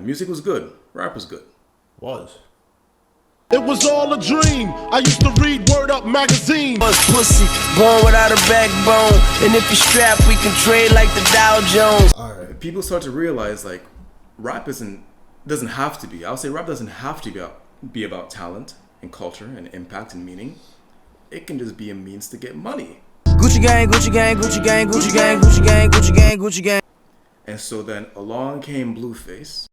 Music was good. Rap was good. Was. It was all a dream. I used to read Word Up magazine. Bust pussy, born without a backbone. And if you're strapped, we can trade like the Dow Jones. Alright. People start to realize like rap doesn't have to be. I'll say rap doesn't have to be about talent and culture and impact and meaning. It can just be a means to get money. Gucci gang, Gucci gang, Gucci gang, Gucci gang, Gucci gang, Gucci gang, Gucci gang. And so then along came Blueface.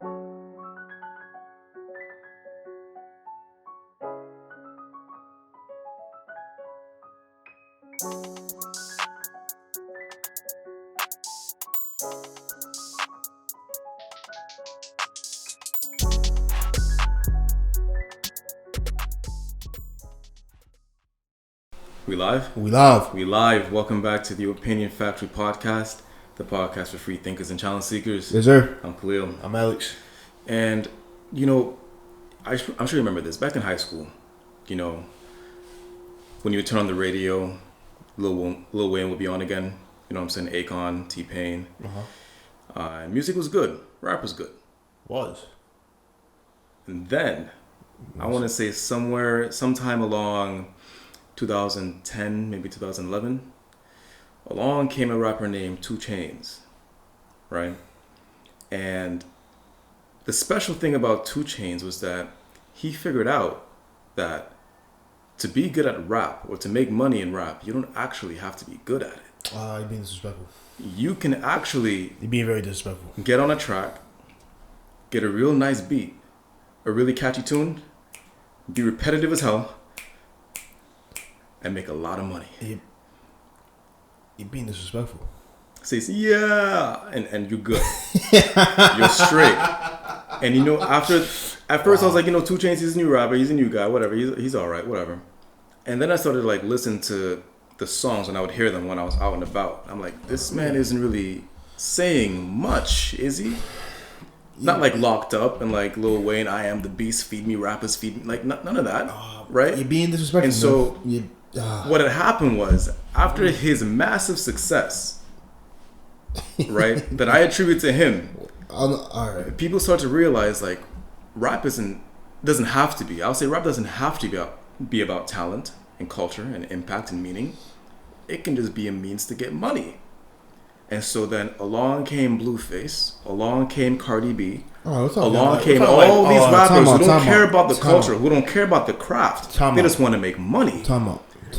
We live? We live. We live. Welcome back to the Opinion Factory Podcast, the podcast for free thinkers and challenge seekers. Yes, sir. I'm Khelil. I'm Alex. And, you know, I'm sure you remember this. Back in high school, you know, when you would turn on the radio, Lil Wayne would be on again. You know what I'm saying? Akon, T-Pain. Music was good. Rap was good. Was. And then, I want to say sometime along 2010, maybe 2011, along came a rapper named 2 Chainz, right? And the special thing about 2 Chainz was that he figured out that to be good at rap or to make money in rap, you don't actually have to be good at it. You're being disrespectful. You can actually You're being very disrespectful. get on a track, get a real nice beat, a really catchy tune, be repetitive as hell, and make a lot of money. You're being disrespectful. Says yeah, and you're good. You're straight. And you know, at first I was like, 2 Chainz, he's a new rapper, he's a new guy, whatever. He's all right, whatever. And then I started like listening to the songs and I would hear them when I was out and about. I'm like, this man isn't really saying much, is he? Not like Locked Up and like Lil Wayne, I Am the Beast, Feed Me Rappers, Feed Me, like none of that, right? You're being disrespectful. And so what had happened was after his massive success, right, that I attribute to him, all right. people start to realize like rap doesn't have to be. I'll say rap doesn't have to be about talent and culture and impact and meaning. It can just be a means to get money. And so then along came Blueface, along came Cardi B, along came all these rappers who don't care about the culture, who don't care about the craft. They just want to make money.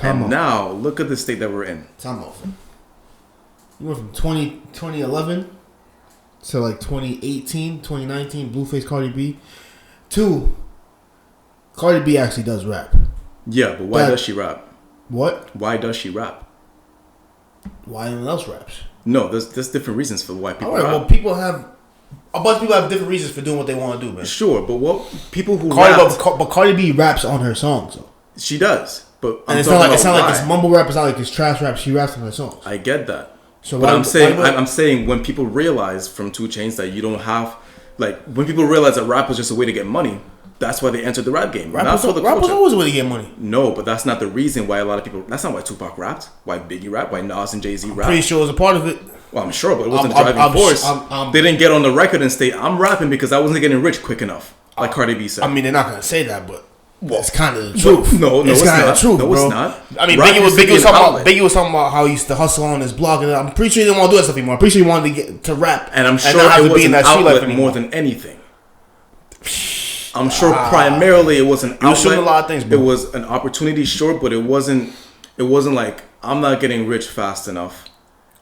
And now look at the state that we're in. You went from 2011 to like 2018, 2019, Blueface, Cardi B, to Cardi B actually does rap. Yeah, but why does she rap? What? Why does she rap? Why anyone else raps? No, there's different reasons for why people rap. Well, a bunch of people have different reasons for doing what they want to do, man. Sure, but what people who rap... But Cardi B raps on her songs, though. She does, but and it's not like it's mumble rap. It's not like it's trash rap. She raps on her songs. I get that. So but I'm saying when people realize from 2 Chainz that you don't have, like, when people realize that rap is just a way to get money, that's why they entered the rap game. Rap was always a way to get money. No, but that's not the reason why a lot of people. That's not why Tupac rapped. Why Biggie rapped. Why Nas and Jay-Z rapped. Pretty sure it was a part of it. Well, I'm sure, but it wasn't a driving force. They didn't get on the record and say, "I'm rapping because I wasn't getting rich quick enough," like Cardi B said. I mean, they're not gonna say that, but it's kind of the truth. No, it's kind of the truth, bro. No, it's not. I mean, Biggie was talking about how he used to hustle on his blog, and I'm pretty sure he didn't want to do that stuff anymore. I'm pretty sure he wanted to get to rap, and I'm sure it was an outlet more than anything. I'm sure primarily it was an outlet. A lot of things, bro. It was an opportunity, sure, but it wasn't like I'm not getting rich fast enough,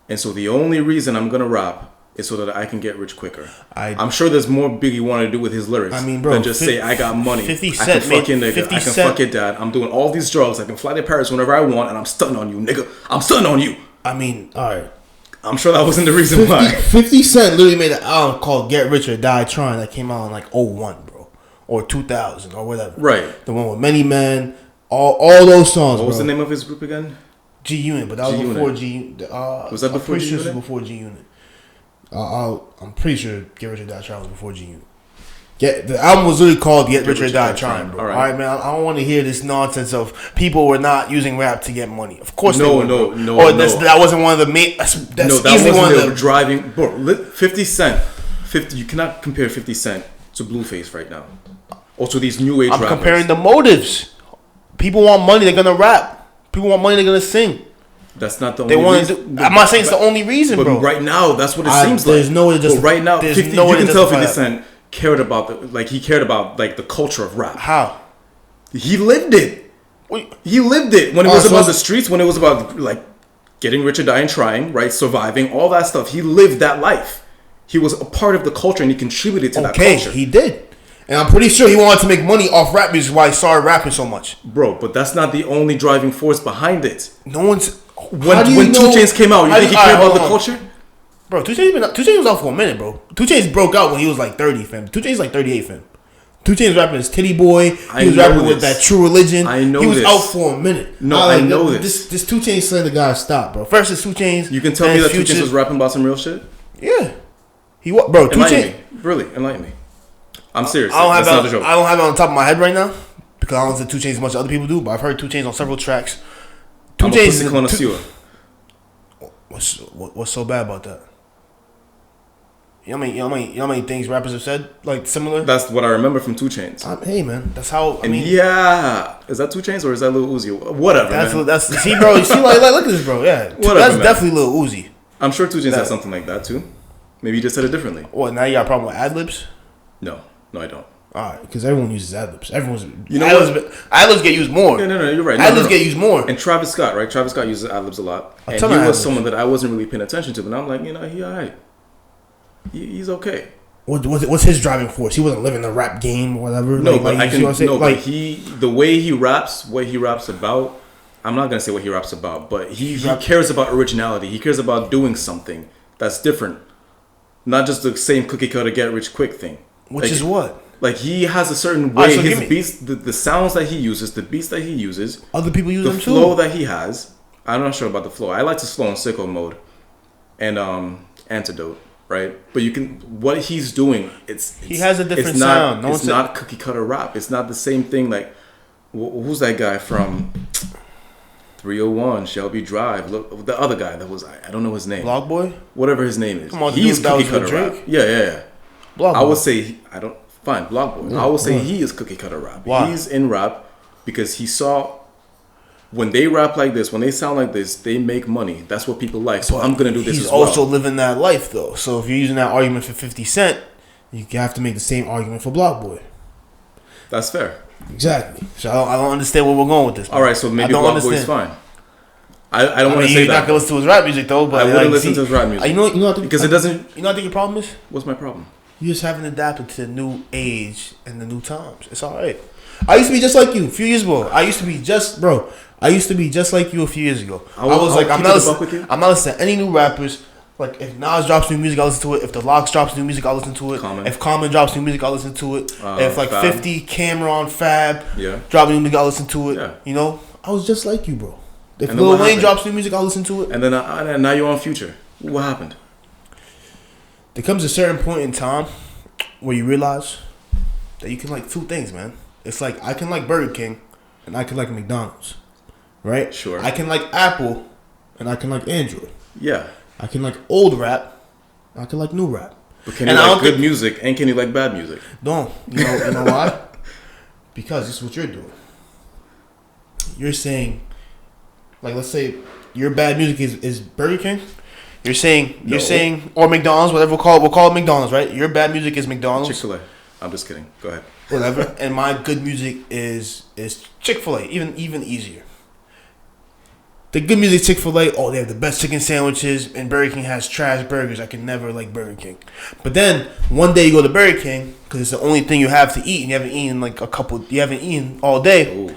and so the only reason I'm gonna rap is so that I can get rich quicker. I'm sure there's more Biggie wanted to do with his lyrics than just say I got money. 50 I Cent can fuck your nigga. I can fuck your dad. I'm doing all these drugs. I can fly to Paris whenever I want, and I'm stunting on you, nigga. I'm stunting on you. I mean, all right. I'm sure that wasn't the reason why. 50 Cent literally made an album called "Get Rich or Die Trying" that came out in like 01, bro, or 2000 or whatever. Right. The one with Many Men, all those songs. What was the name of his group again? G Unit, but that was before G. Was that before G Unit? Before G Unit. I'm pretty sure "Get Rich or Die Trying" was before G Unit. The album was literally called "Get Rich or Die Trying," bro. All right, man. I don't want to hear this nonsense of people were not using rap to get money. Of course, they were. No. That wasn't one of the main. That's easily one of the driving. Bro, 50 Cent You cannot compare 50 Cent to Blueface right now. Or to these new age rappers. I'm comparing the motives. People want money, they're gonna rap. People want money, they're gonna sing. That's not the only reason. I'm not saying it's the only reason, bro. But right now, that's what it seems there's like. No way to but right now, 50, no you can tell 50 Cent cared about the culture of rap. How? He lived it. He lived it when it was about the streets, when it was about like getting rich or dying trying, right? Surviving, all that stuff. He lived that life. He was a part of the culture and he contributed to that culture. Okay, he did. And I'm pretty sure he wanted to make money off rap music, why he started rapping so much. Bro, but that's not the only driving force behind it. No one's... When 2 Chainz came out, you think he cared about the culture? Bro, 2 Chainz was out for a minute, bro. 2 Chainz broke out when he was like 30, fam. 2 Chainz is like 38, fam. 2 Chainz rapping his Titty Boy. He was rapping with that True Religion. I know he was this. out for a minute. No, I know this. This 2 Chainz slander guy stop, bro. First it's 2 Chainz. You can tell me that 2 Chainz was rapping about some real shit? Yeah. He what, bro? 2 Chainz. Really, enlighten me. I'm serious. I don't have it on the top of my head right now because I don't listen to 2 Chainz as much as other people do. But I've heard 2 Chainz on several tracks. 2 Chainz. What's so bad about that? You know how many things rappers have said like similar? That's what I remember from 2 Chainz. Hey man, that's how. Yeah, is that 2 Chainz or is that Lil Uzi? Whatever. That's see, bro. You see, like look at this, bro. Yeah, whatever, that's man. definitely Lil Uzi. I'm sure 2 Chainz had something like that too. Maybe you just said it differently. What? Now you got a problem with ad libs? No, I don't. All right, because everyone uses ad libs. Ad libs get used more. No, you're right. Ad libs get used more. And Travis Scott, right? Travis Scott uses ad libs a lot. And he was someone that I wasn't really paying attention to, but I'm like, he alright. He's okay. What's his driving force? He wasn't living the rap game or whatever. No, but the way he raps, what he raps about. I'm not gonna say what he raps about, but he cares about originality. He cares about doing something that's different, not just the same cookie cutter get rich quick thing. Which is what? Like he has a certain way. His beats, the sounds that he uses, the beats that he uses, other people use them too. The flow that he has. I'm not sure about the flow. I like to slow in sicko mode, and antidote. Right, but what he's doing. He has a different sound. It's not cookie cutter rap. It's not the same thing. Like, who's that guy from 301 Shelby Drive? Look, the other guy that was I don't know his name. Block Boy, whatever his name is. Come on, he's cookie cutter rap. Yeah. Block Boy. I would say Block Boy. I would say he is cookie cutter rap. Why? He's in rap because he saw. When they rap like this, when they sound like this, they make money. That's what people like. So I'm gonna do this as well. He's also living that life though. So if you're using that argument for 50 Cent, you have to make the same argument for Block Boy. That's fair. Exactly. So I don't understand where we're going with this. All right, so maybe Block Boy is fine. I don't want to say you're that. not gonna listen to his rap music though. But I wouldn't listen to his rap music. You know, because it doesn't. You know what I think your problem is? What's my problem? You just haven't adapted to the new age and the new times. It's all right. I used to be just like you a few years ago. I used to be just like you a few years ago. I'm not listening to any new rappers. Like if Nas drops new music, I'll listen to it. If The Lox drops new music, I'll listen to it. If Common drops new music, I'll listen to it. If like Fab. 50, Cameron, Fab drop new music, I'll listen to it. Yeah. You know, I was just like you, bro. If Lil Wayne drops new music, I'll listen to it. And then now you're on Future. What happened? There comes a certain point in time where you realize that you can like two things, man. It's like I can like Burger King and I can like McDonald's. Right? Sure. I can like Apple and I can like Android. Yeah. I can like old rap. I can like new rap. But can you like good music and can you like bad music? No. You know why? Because this is what you're doing. You're saying, like, let's say your bad music is Burger King. You're saying, or McDonald's, whatever we'll call it McDonald's, right? Your bad music is McDonald's. Chick-fil-A. I'm just kidding. Go ahead. Whatever. And my good music is Chick-fil-A. Even easier. The good music Chick-fil-A, they have the best chicken sandwiches, and Burger King has trash burgers. I can never like Burger King. But then one day you go to Burger King because it's the only thing you have to eat, and you haven't eaten all day. Ooh.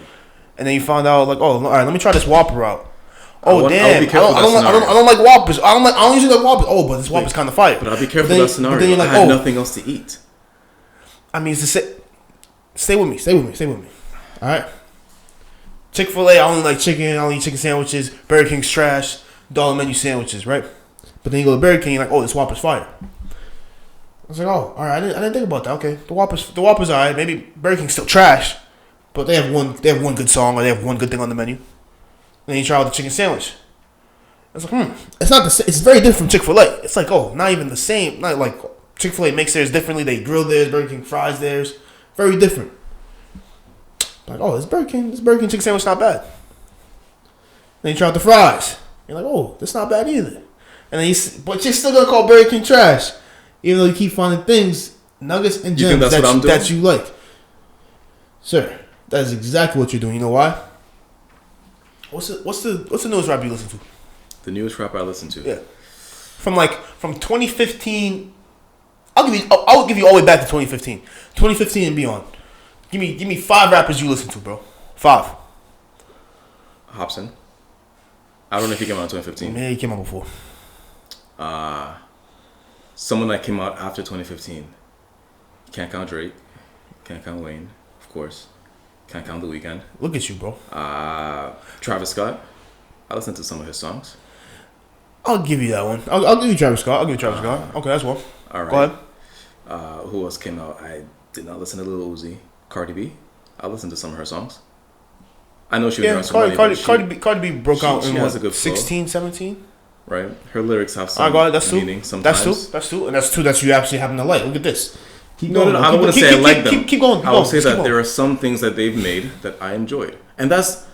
And then you find out like, all right, let me try this Whopper out. I don't like Whoppers. I don't usually like Whoppers. But this Whopper's kind of fire. But I'll be careful with that scenario. But then you're like, I have nothing else to eat. I mean, it's the stay with me. All right. Chick-fil-A, I only like chicken. I only eat chicken sandwiches. Burger King's trash. Dollar menu sandwiches, right? But then you go to Burger King, you're like, this Whopper's fire. I was like, all right, I didn't think about that. Okay, the Whopper's all right. Maybe Burger King's still trash, but they have one good song or they have one good thing on the menu. And then you try with the chicken sandwich. It's like, it's not the same. It's very different from Chick-fil-A. It's like, not even the same. Not like Chick-fil-A makes theirs differently. They grill theirs. Burger King fries theirs. Very different. Like, oh, this Burger King chicken sandwich not bad. Then you try out the fries. You're like, oh, that's not bad either. And then but you're still gonna call Burger King trash, even though you keep finding things, nuggets and gems that you like. Sir, that is exactly what you're doing. You know why? What's the newest rap you listen to? The newest rap I listen to. Yeah. From 2015. I'll give you all the way back to 2015. 2015 and beyond. Give me 5 rappers you listen to, bro. 5. Hobson. I don't know if he came out in 2015. Yeah, he came out before. Someone that came out after 2015. Can't count Drake. Can't count Wayne, of course. Can't count The Weeknd. Look at you, bro. Travis Scott. I listened to some of his songs. I'll give you that one. I'll give you Travis Scott. Okay, that's one. All right. Go ahead. Who else came out? I did not listen to Lil Uzi. Cardi B. I listened to some of her songs. I know she was Cardi B broke out in has a good 16, 17? Right? Her lyrics have some meaning sometimes. That's two. And that's two that you actually happen to like. Look at this. No, I don't want to say I like them. Keep going. I will say that there are some things that they've made that I enjoyed. And that's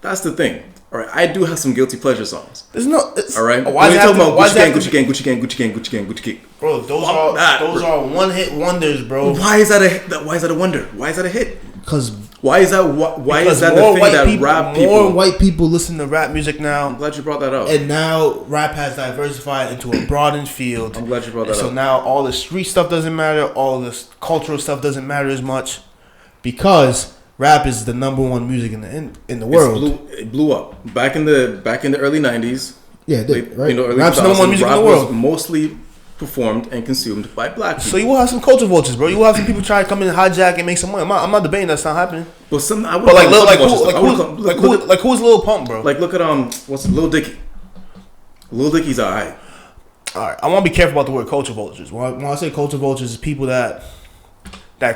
the thing. All right, I do have some guilty pleasure songs. There's no. All right, when you talk about Gucci Gang, bro, those are one hit wonders, bro. Why is that a wonder? Why is that a hit? Because why is that the thing that rap people? More white people listen to rap music now. I'm glad you brought that up. And now rap has diversified into a broadened field. I'm glad you brought that up. So now all the street stuff doesn't matter. All this cultural stuff doesn't matter as much because rap is the number one music in the world. It blew up back in the early 90s. Yeah, it did, right? Early Rap's the number one music in the world. Was mostly performed and consumed by black people. So you will have some culture vultures, bro. You will have some people try to come in and hijack and make some money. I'm not debating that's not happening. But who's Lil Pump, bro? Like look at what's Lil Dicky. Lil Dicky's alright. Alright, I want to be careful about the word culture vultures. When I say culture vultures, it's people that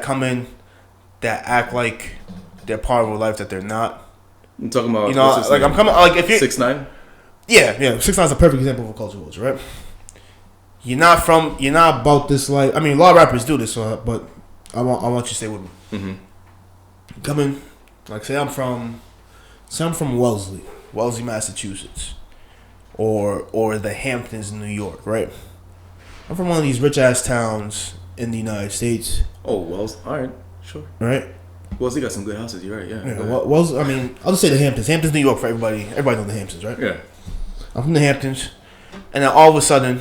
come in that act like they're part of a life that they're not. I'm talking about, I'm coming like if you're 6ix9ine. Yeah, 6ix9ine is a perfect example of a culture vulture, right? You're not about this life. I mean, a lot of rappers do this, but I want you to stay with me. Mm-hmm. Come in, like say I'm from Wellesley, Massachusetts, or the Hamptons in New York, right? I'm from one of these rich ass towns in the United States. Oh, Wells, all right, sure, right. Wellesley got some good houses. You're right, yeah. Wells, I mean, I'll just say the Hamptons, New York for everybody. Everybody knows the Hamptons, right? Yeah. I'm from the Hamptons, and then all of a sudden,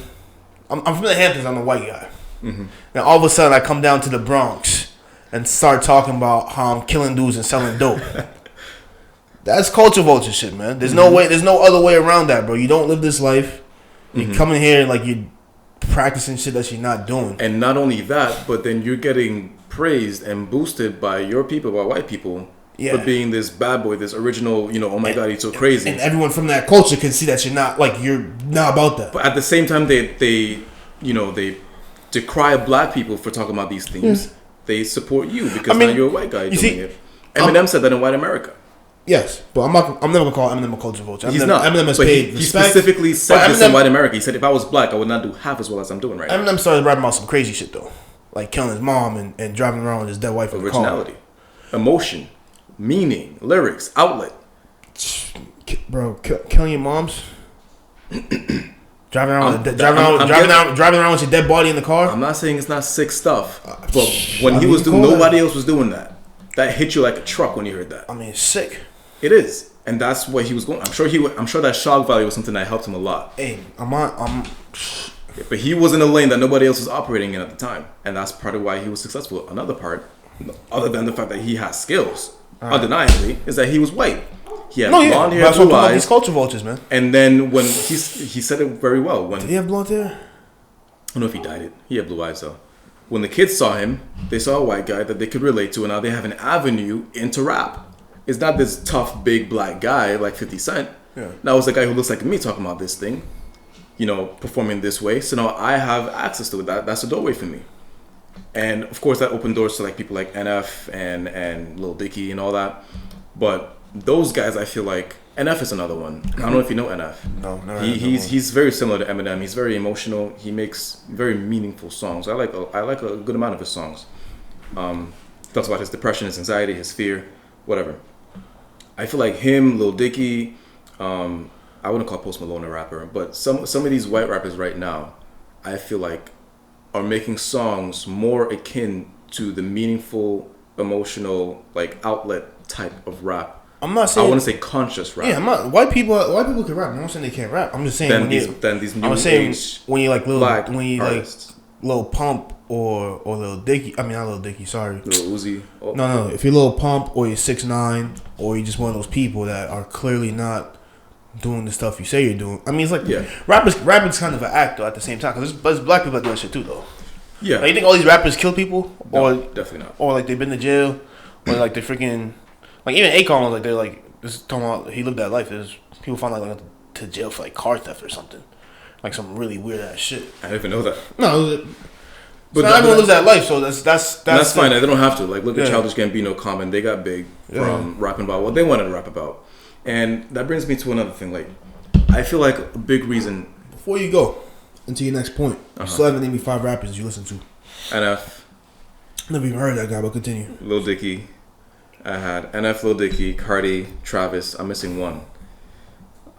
I'm from the Hamptons. I'm a white guy. Mm-hmm. Now all of a sudden, I come down to the Bronx and start talking about how I'm killing dudes and selling dope. That's culture vulture shit, man. There's no way. There's no other way around that, bro. You don't live this life. You come in here like you're practicing shit that you're not doing. And not only that, but then you're getting praised and boosted by your people, by white people, for being this bad boy, this original, oh my God, he's so crazy. And everyone from that culture can see that you're not about that. But at the same time, they decry black people for talking about these themes. Yeah. They support you because now you're a white guy doing it. Eminem said that in White America. Yes, but I'm never gonna call Eminem a culture vulture. He's not. Eminem has paid respect. He specifically said this in White America. He said, if I was black, I would not do half as well as I'm doing right now. Eminem started rapping about some crazy shit though, like killing his mom and driving around with his dead wife in the car. Originality, emotion, meaning, lyrics, outlet. Bro, killing your moms. Driving around with your dead body in the car. I'm not saying it's not sick stuff, but when he was doing, nobody else was doing that. That hit you like a truck when you heard that. I mean, it's sick. It is, and that's what he was going. I'm sure that shock value was something that helped him a lot. Hey, but he was in a lane that nobody else was operating in at the time, and that's part of why he was successful. Another part, other than the fact that he has skills, undeniably, is that he was white. He had blonde hair, blue eyes. These culture vultures, man. And then when he said it very well. Did he have blonde hair? I don't know if he dyed it. He had blue eyes though. When the kids saw him, they saw a white guy that they could relate to, and now they have an avenue into rap. It's not this tough, big black guy like 50 Cent. Yeah. Now it's a guy who looks like me talking about this thing, performing this way. So now I have access to it. That's a doorway for me. And of course that opened doors to like people like NF and Lil Dicky and all that. But those guys, I feel like NF is another one. I don't know if you know NF. No, never. He's very similar to Eminem. He's very emotional. He makes very meaningful songs. I like a good amount of his songs. Talks about his depression, his anxiety, his fear, whatever. I feel like him, Lil Dicky. I wouldn't call Post Malone a rapper, but some of these white rappers right now, I feel like, are making songs more akin to the meaningful, emotional, like outlet type of rap. I'm not saying. I want to say conscious rap. Yeah, I'm not. White people can rap. I'm not saying they can't rap. I'm just saying these new I'm saying age when you like artists. like Lil Pump or Lil Dicky. I mean not Lil Dicky. Sorry. Lil Uzi. Oh. No. If you're Lil Pump or you're 6ix9ine or you're just one of those people that are clearly not doing the stuff you say you're doing. I mean, it's like rapping's kind of an act though at the same time because there's black people that do that shit too though. Yeah. Like, you think all these rappers kill people? No, or definitely not. Or like they've been to jail, or like they freaking like even Akon was like they're like this talking about he lived that life. There's people found like went to jail for like car theft or something, like some really weird ass shit. I didn't even know that. No, but not everyone lives that life, so that's fine. They don't have to. Like, look at Childish Gambino, Common. They got big from rapping about what they wanted to rap about, and that brings me to another thing. Like, I feel like a big reason. Before you go into your next point, you still haven't named me 5 rappers you listen to. NF. Never even heard of that guy, but continue. Lil Dicky. I had NF, Lil Dicky, Cardi, Travis. I'm missing one.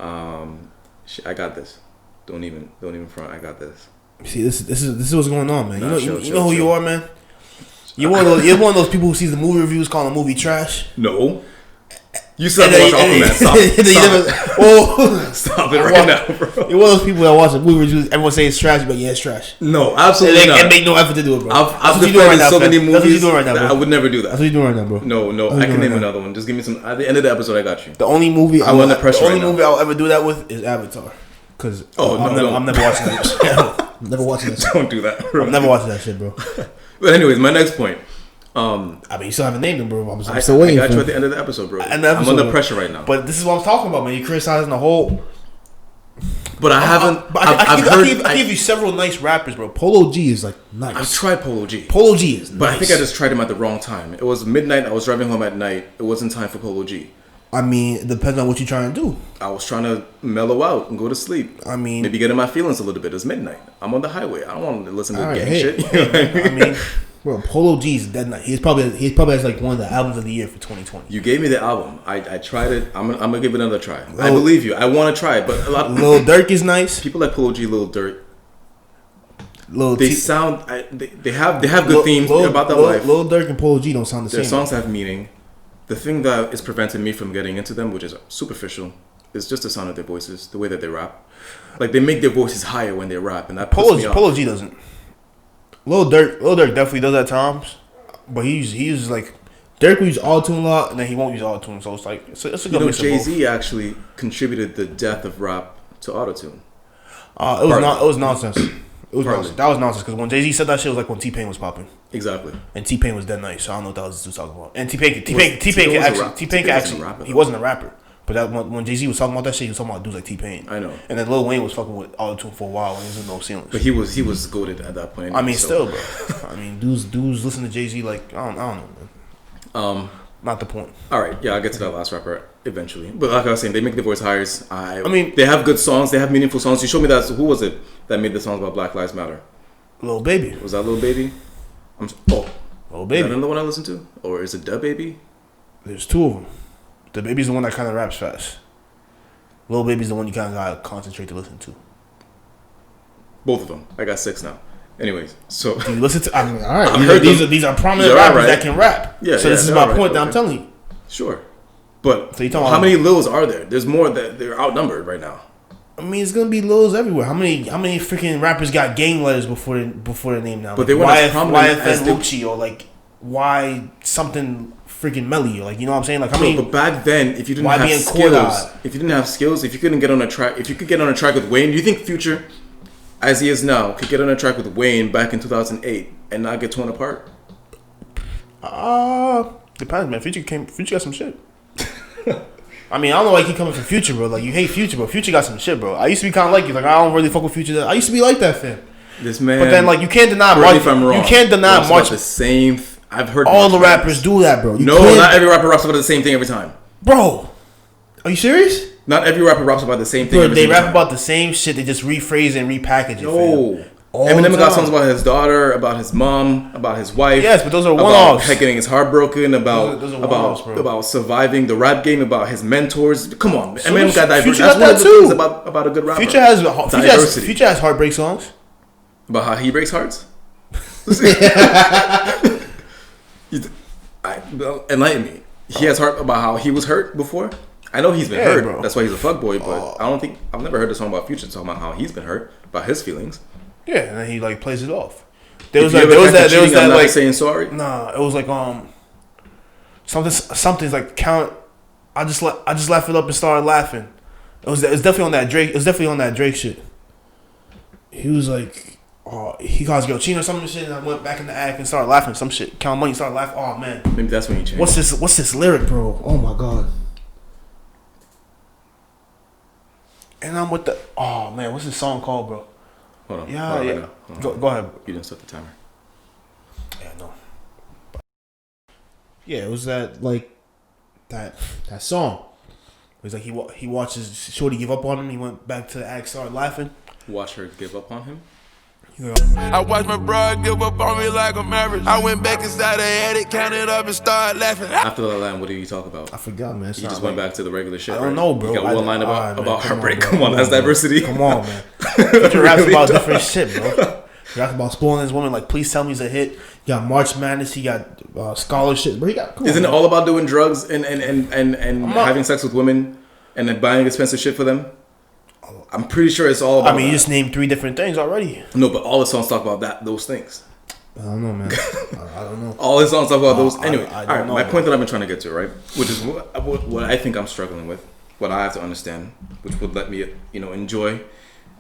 I got this. Don't even front. I got this. See, this is what's going on, man. Nah, you know who you are, man. You're one of those people who sees the movie reviews calling a movie trash. No. You still have to watch Aquaman. Stop it right now, bro. You're one of those people that watch the movie reviews. Everyone says it's trash, but yeah, it's trash. No, absolutely not. And make no effort to do it, bro. I've defended so many movies. That's what you're doing right now, bro. I would never do that. That's what you're doing right now, bro. No. I can name another one. Just give me some. At the end of the episode, I got you. The only movie I'm under pressure. The only movie I'll ever do that with is Avatar. Because I'm never watching that. I'm never watching that. Don't do that, bro. I'm never watching that shit, bro. But anyways, my next point. I mean, you still haven't named him, bro. I'm still waiting. I got you at the end of the episode, bro. I'm under pressure right now. But this is what I'm talking about, man. You're criticizing the whole. But I haven't. I give you several nice rappers, bro. Polo G is like nice. I've tried Polo G. Polo G is nice. But I think I just tried him at the wrong time. It was midnight. I was driving home at night. It wasn't time for Polo G. I mean, it depends on what you're trying to do. I was trying to mellow out and go to sleep. I mean, maybe get in my feelings a little bit. It's midnight. I'm on the highway. I don't want to listen to gang shit. You know what I mean, bro, Polo G is dead nice. He's probably has like one of the albums of the year for 2020. You gave me the album. I tried it. I'm gonna give it another try. I believe you. I want to try it, but a lot of Lil Durk is nice. People like Polo G, Lil Durk. They have good themes about their life. Lil Durk and Polo G don't sound the same. Their songs have meaning. The thing that is preventing me from getting into them, which is superficial, is just the sound of their voices, the way that they rap. Like, they make their voices higher when they rap, and that puts me off. Polo G doesn't. Lil Durk definitely does at times, but he uses like Durk will use auto-tune a lot, and then he won't use auto-tune. So it's like it's a good mix of both. Jay-Z actually contributed the death of rap to auto-tune. It was nonsense. That was nonsense because when Jay-Z said that shit, it was like when T-Pain was popping. Exactly. And T-Pain was dead nice, so I don't know what that was talking about. And T-Pain he wasn't a rapper. But when Jay-Z was talking about that shit, he was talking about dudes like T-Pain. I know. And then Lil Wayne was fucking with auto-tune for a while when he was in No Ceilings. But he was goated at that point. Anyway, I mean, still, bro. I mean, dudes listen to Jay-Z like I don't know, man. Not the point. All right, yeah, I'll get to that last rapper eventually. But like I was saying, they make the voice higher. I mean, they have good songs. They have meaningful songs. You showed me that. Who was it that made the songs about Black Lives Matter? Lil Baby. Was that Lil Baby? Lil Baby. Is that another one I listened to? Or is it Da Baby? There's two of them. The Baby's the one that kind of raps fast. Lil Baby's the one you kind of gotta concentrate to listen to. Both of them. I got 6 now. Anyways, so do you listen to? I mean, all right. These are prominent rappers that can rap. Yeah. So this is my point that I'm telling you. Sure, but so how many Lils are there? There's more that they're outnumbered right now. I mean, it's gonna be Lils everywhere. How many freaking rappers got gang letters before their name now? But they weren't as prominent as Lucci or like why something freaking Melly or like, you know what I'm saying? Like, how many? But back then, if you didn't have skills, if you couldn't get on a track, if you could get on a track with Wayne, do you think Future, as he is now, could get on a track with Wayne back in 2008 and not get torn apart? Depends, man. Future got some shit. I mean, I don't know why you keep coming for Future, bro. Like, you hate Future, bro. Future got some shit, bro. I used to be kind of like you. Like, I don't really fuck with Future. I used to be like that, fam. This man. But then, like, you can't deny March. If I'm wrong, you can't deny March. The same. I've heard all the rappers do that, bro. Not every rapper raps about the same thing every time. Bro, are you serious? Not every rapper raps about the same thing. Bro, they rap about the same shit. They just rephrase and repackage it. No. Eminem got songs about his daughter, about his mom, about his wife. Yes, but those are one-offs. About getting his heart broken, those are about surviving the rap game, about his mentors. Come on, So Eminem got diverse. Future That's got one that of the too. things about a good rapper. Future has heartbreak songs. About how he breaks hearts. Enlighten me. He has heart about how he was hurt before. I know he's been hurt. Bro. That's why he's a fuckboy. But I've never heard a song about Future talking about how he's been hurt, about his feelings. Yeah, and then he like plays it off. There was that like saying sorry. Nah, it was like something's like count. I just laughed it up and started laughing. It's definitely on that Drake. It's definitely on that Drake shit. He was like, oh, he calls girl cheating or something shit, and I went back in the act and started laughing. Some shit. Count money, started laughing. Oh man. Maybe that's when he changed. What's this lyric, bro? Oh my god. And I'm with the what's this song called, bro? Hold on. Yeah. Go ahead. You didn't set the timer. Yeah, no. Yeah, it was that song. It was like he watches Shorty give up on him. He went back to the act, started laughing. Watch her give up on him. Yeah. I watched my bro give up on me like a marriage. I went back inside the attic, counted up and started laughing. After that line, what did you talk about? I forgot, man. You just went back to the regular shit. I don't know, bro. You got one line about heartbreak. Man. Come on, that's diversity. Come on, man. Future raps about different shit, bro. He raps about spoiling his woman. Like, please tell me he's a hit. You got March Madness. He got scholarship. Bro, Isn't it all about doing drugs and having sex with women and then buying expensive shit for them? I'm pretty sure it's all about you just named 3 different things already. No, but all the songs talk about those things. I don't know, man. I don't know. All his songs talk about those. Anyway, I all right, know, my point that I've been trying to get to, right? Which is what I think I'm struggling with, what I have to understand, which would let me, enjoy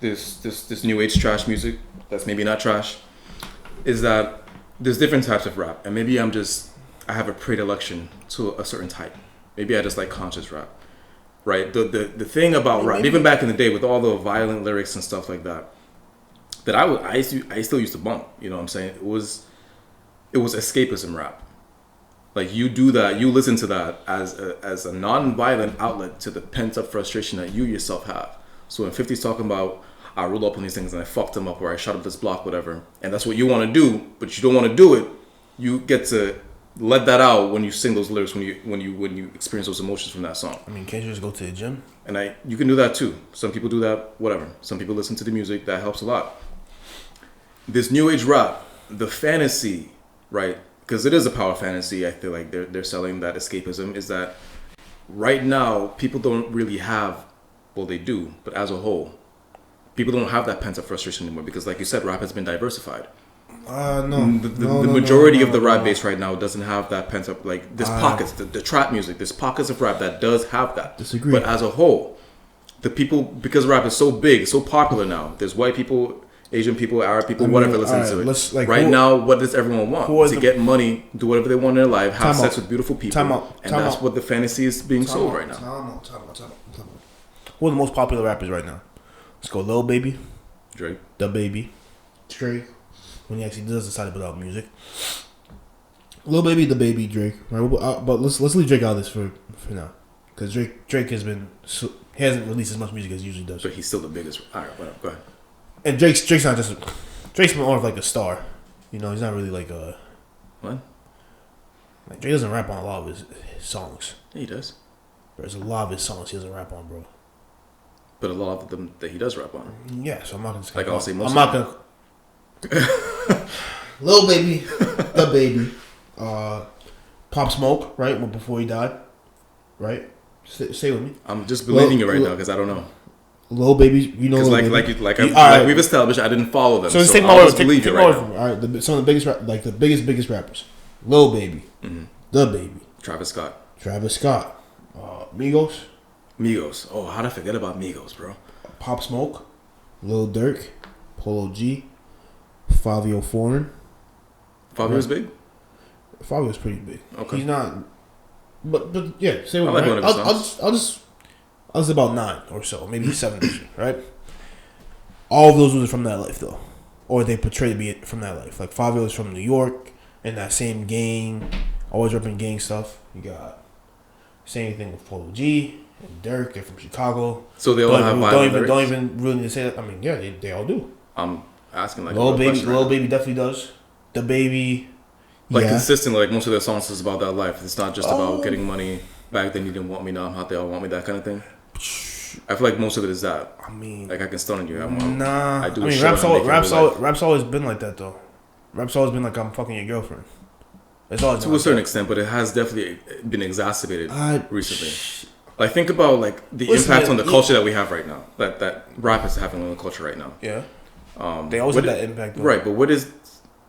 this new age trash music that's maybe not trash, is that there's different types of rap. And maybe I have a predilection to a certain type. Maybe I just like conscious rap. Right, the thing about rap, even back in the day with all the violent lyrics and stuff like that, that I still used to bump. You know what I'm saying? It was escapism rap. Like you do that, you listen to that as a non-violent outlet to the pent up frustration that you yourself have. So when 50's talking about I rolled up on these things and I fucked them up or I shot up this block, whatever, and that's what you want to do, but you don't want to do it, you get to let that out when you sing those lyrics, when you experience those emotions from that song. I mean, can't you just go to the gym? And you can do that too. Some people do that, whatever. Some people listen to the music, that helps a lot. This new age rap, the fantasy, right? Because it is a power fantasy. I feel like they're selling that escapism. Is that right now people don't really have, well, they do, but as a whole, people don't have that pent up frustration anymore because, like you said, rap has been diversified. No. The majority of the rap base right now doesn't have that pent up, like there's pockets, the trap music, there's pockets of rap that does have that. Disagree. But as a whole, the people, because rap is so big, so popular now, there's white people, Asian people, Arab people, whatever listen to it. Now, what does everyone want? To get money, do whatever they want in their life, have sex with beautiful people. That's what the fantasy is being sold right now. Time out. Who are the most popular rappers right now? Let's go Lil Baby. Drake. Da Baby. Drake. When he actually does decide to put out music. Lil Baby, Da Baby, Drake. Right? But let's leave Drake out of this for now. Because Drake has been... he hasn't released as much music as he usually does. But he's still the biggest. All right, whatever. Go ahead. And Drake's not just... Drake's more of like a star. You know, he's not really like a... What? Like Drake doesn't rap on a lot of his songs. Yeah, he does. There's a lot of his songs he doesn't rap on, bro. But a lot of them that he does rap on. Yeah, so I'm not going to... Like I'll say most I'm not going to... Lil Baby, Da Baby, Pop Smoke, right? Before he died, right? Stay with me. I'm just believing you right now because I don't know. Lil Baby, you know, like we've established, I didn't follow them. So let's take my word. Believe you right now. All right, some of the biggest rappers: Lil Baby, Da Baby, Travis Scott, Migos. Oh, how did I forget about Migos, bro? Pop Smoke, Lil Durk, Polo G. Fabio Foreign. Fabio's big? Fabio's pretty big. Okay. He's not... But yeah, say what I like one of his songs. I'll just about 9 or so, maybe 7 this year, right? All of those was from that life, though. Or they portray to be from that life. Like, Fabio is from New York, in that same gang, always repping gang stuff. You got Same thing with Polo G and Dirk. They're from Chicago. So they all have violent lyrics? Don't even really need to say that. I mean, yeah, they all do. I'm asking like Lil Baby definitely does. The Baby, like consistently, like most of their songs is about that life. It's not just about getting money. Back then you didn't want me, now I'm hot. They all want me. That kind of thing. I feel like most of it is that. I mean, like I can stun on you. Nah. I do. I mean, rap's always been like that though. Rap's always been like I'm fucking your girlfriend. It's always to a certain extent, but it has definitely been exacerbated recently. Like think about like the impact on the culture that we have right now. That rap is having on the culture right now. Yeah. They always have that impact though. Right, but what is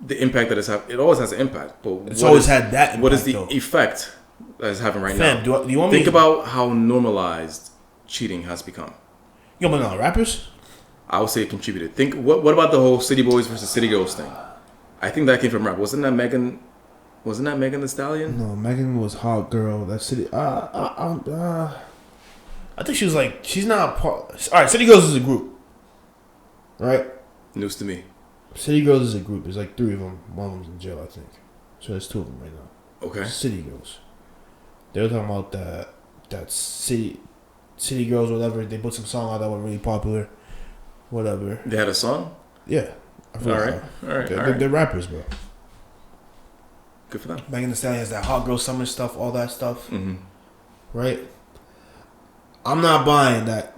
the impact that it's having? It always has an impact. But it's always had that impact. What is the effect that it's having right now? Do you want me think about how normalized cheating has become. You want to know rappers? I would say it contributed. Think what about the whole City Boys versus City Girls thing? I think that came from rap. Wasn't that Megan Thee Stallion? No, Megan was Hot Girl. That City. I think she was like she's not part. All right, City Girls is a group, right? News to me. City Girls is a group. There's like 3 of them. One of them's in jail, I think. So there's 2 of them right now. Okay. City Girls. They were talking about that City Girls, whatever. They put some song out that went really popular. Whatever. They had a song? Yeah. All right. They're rappers, bro. Good for them. Megan Thee Stallion has that Hot Girl Summer stuff, all that stuff. Mm-hmm. Right? I'm not buying that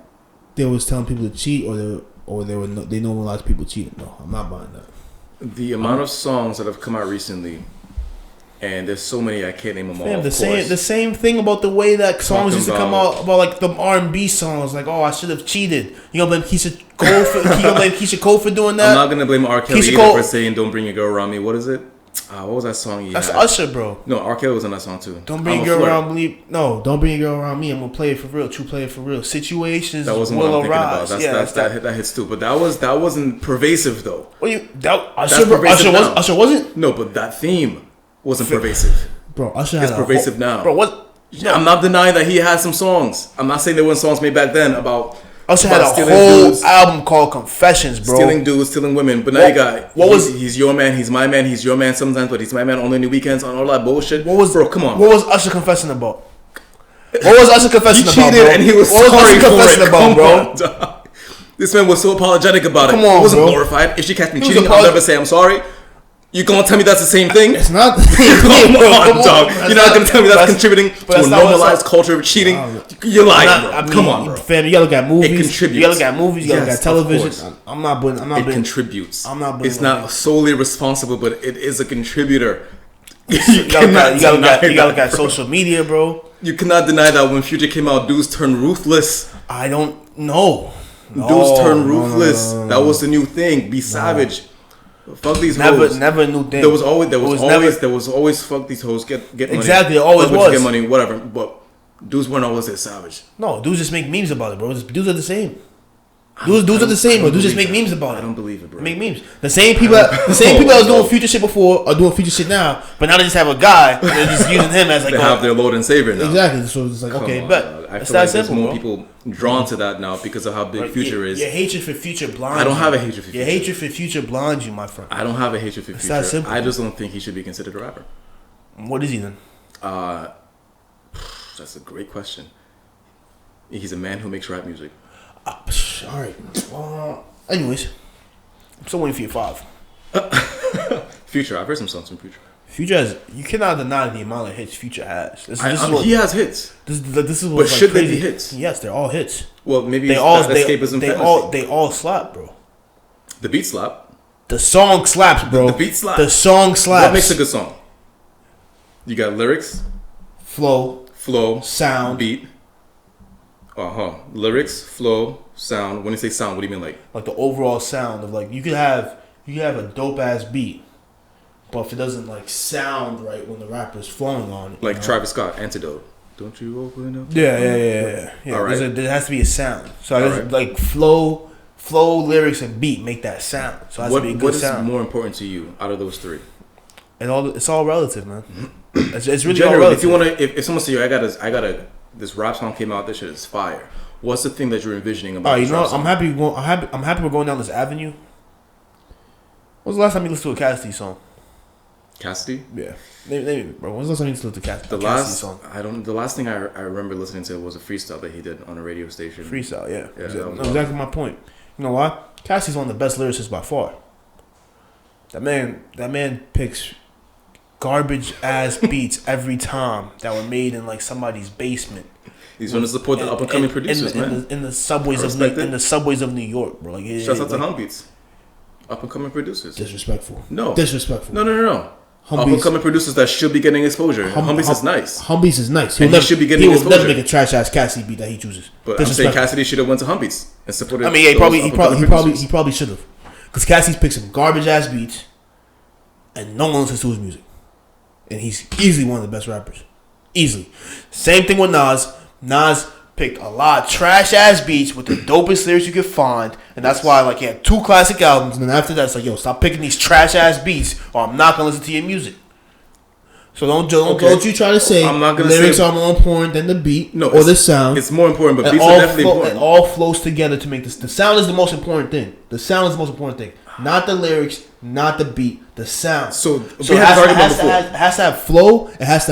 they was telling people to cheat they normalized people cheating. No, I'm not buying that. The amount of songs that have come out recently, and there's so many I can't name them all. The same thing about the way that songs used to come out about like the R&B songs. Like, oh, I should have cheated. You gonna blame Keisha Cole for doing that? I'm not gonna blame R. Kelly either for saying "Don't Bring Your Girl Around Me." What is it? What was that song? That's Usher, bro. No, R. Kelly was on that song too. Don't bring your girl around me. No, don't bring your girl around me. I'm gonna play it for real. True, play it for real. Situations. That wasn't what I'm thinking about. That hits too. But that wasn't pervasive though. Usher wasn't. No, but that theme wasn't pervasive. Bro, Usher is pervasive now. Bro, what? No. I'm not denying that he had some songs. I'm not saying there weren't songs made back then about. Usher had a whole album called Confessions, bro. Stealing dudes, stealing women. But now you got he's your man, he's my man, he's your man sometimes, but he's my man only on the weekends on all that bullshit. Bro, come on. What was Usher confessing about? What was Usher confessing about, bro? He cheated and he was sorry for it, bro. On, this man was so apologetic about it. Come on, it wasn't bro. glorified. If she catch me cheating, I'll never say I'm sorry. You gonna tell me that's the same thing? It's not the same thing, bro. Come on, dog. You're not gonna tell me that's contributing to a normalized culture of cheating? You're lying, bro. Come on, bro. Fam, you gotta look at movies. It contributes. You gotta look at movies. You gotta look at television. It contributes. I'm not. It's not solely responsible, but it is a contributor. You gotta look at social media, bro. You cannot deny that when Future came out, dudes turned ruthless. I don't know. Dudes turned ruthless. That was the new thing. Be savage. Fuck these hoes. Never a new thing. There was always fuck these hoes. Get money. Exactly. It always was. Get money. Whatever. But dudes weren't always that savage. No, dudes just make memes about it, bro. Dudes are the same. Dudes are the same, bro. Dudes just make memes about it. I don't believe it, bro. Make memes. The same people that was doing Future shit before are doing Future shit now, but now they just have a guy and they're just using him as like they have their Lord and Savior now. Exactly. So it's like, okay, but I feel like there's more people drawn to that now because of how big Future is. Your hatred for Future blinds you. I don't have a hatred for Future. Your hatred for Future blinds you, my friend. I don't have a hatred for Future. That simple. I just don't think he should be considered a rapper. What is he then? That's a great question. He's a man who makes rap music. All right. Anyways, I'm still waiting for your 5. Future. I've heard some songs from Future. Future has. You cannot deny the amount of hits Future has. He has hits. This is what. But should they be hits? Yes, they're all hits. Well, maybe they all slap, bro. The beat slap. The song slaps, bro. The beat slaps. The song slaps. What makes a good song? You got lyrics, flow, sound, beat. Lyrics, flow, sound. When you say sound, what do you mean like the overall sound of like you could have a dope ass beat, but if it doesn't like sound right when the rapper's flowing on it, like Travis Scott, Antidote. Don't you open up? Yeah. All right. There has to be a sound. So I guess like flow, lyrics, and beat make that sound. So it has to be a good sound. What is more important to you out of those 3? It's all relative, man. It's really generally all relative. if someone say, I got this rap song came out, this shit is fire. What's the thing that you're envisioning about? You know what? I'm happy we're going down this avenue. When was the last time you listened to a Cassidy song? Cassidy? Yeah. Maybe, bro. When's the last time you listened to The Cassidy's song? The last thing I remember listening to was a freestyle that he did on a radio station. Freestyle, yeah. Yeah, Exactly my point. You know why? Cassie's one of the best lyricists by far. That man picks garbage ass beats every time that were made in like somebody's basement. He's going to support the up and coming producers, man. In the subways of New York, bro. Like, shouts out to Humbeats, up and coming producers. Disrespectful. No. Disrespectful. No. Up and coming producers that should be getting exposure. Humbeats is nice. Humbeats is nice. He should be getting exposure. He will never make a trash ass Cassidy beat that he chooses. But I'm saying Cassidy should have went to Humbeats and supported. I mean, yeah, he probably should have, because Cassidy's picked some garbage ass beats, and no one listens to his music, and he's easily one of the best rappers. Easily. Same thing with Nas. Nas picked a lot of trash ass beats with the dopest lyrics you could find, and that's why like he had 2 classic albums, and then after that it's like, yo, stop picking these trash ass beats, or I'm not gonna listen to your music. So don't you try to say I'm not gonna lyrics say, are more important than the beat or the sound. It's more important, but beats are definitely important. It all flows together to make this. The sound is the most important thing. Not the lyrics, not the beat. The sound. So it has to have flow. It has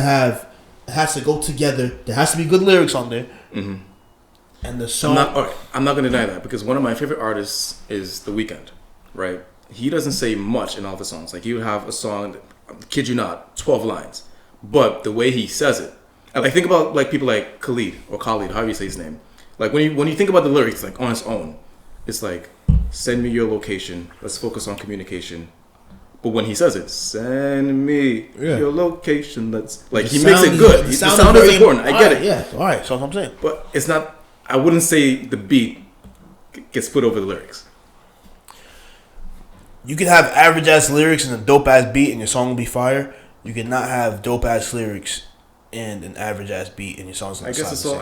to go together. There has to be good lyrics on there. Mm-hmm. And the song. I'm not gonna deny that, because one of my favorite artists is The Weeknd, right? He doesn't say much in all the songs. Like, he would have a song, kid you not, 12 lines, but the way he says it, and like, think about like people like Khalid, however you say his name. Like, when you think about the lyrics, like on its own, it's like, send me your location, let's focus on communication. But when he says it, send me your location, let's, like, he makes it good. The sound is important. I get it. Yeah, all right. So that's what I'm saying. But it's not. I wouldn't say the beat gets put over the lyrics. You can have average ass lyrics and a dope ass beat, and your song will be fire. You cannot have dope ass lyrics and an average ass beat, and your song's not. I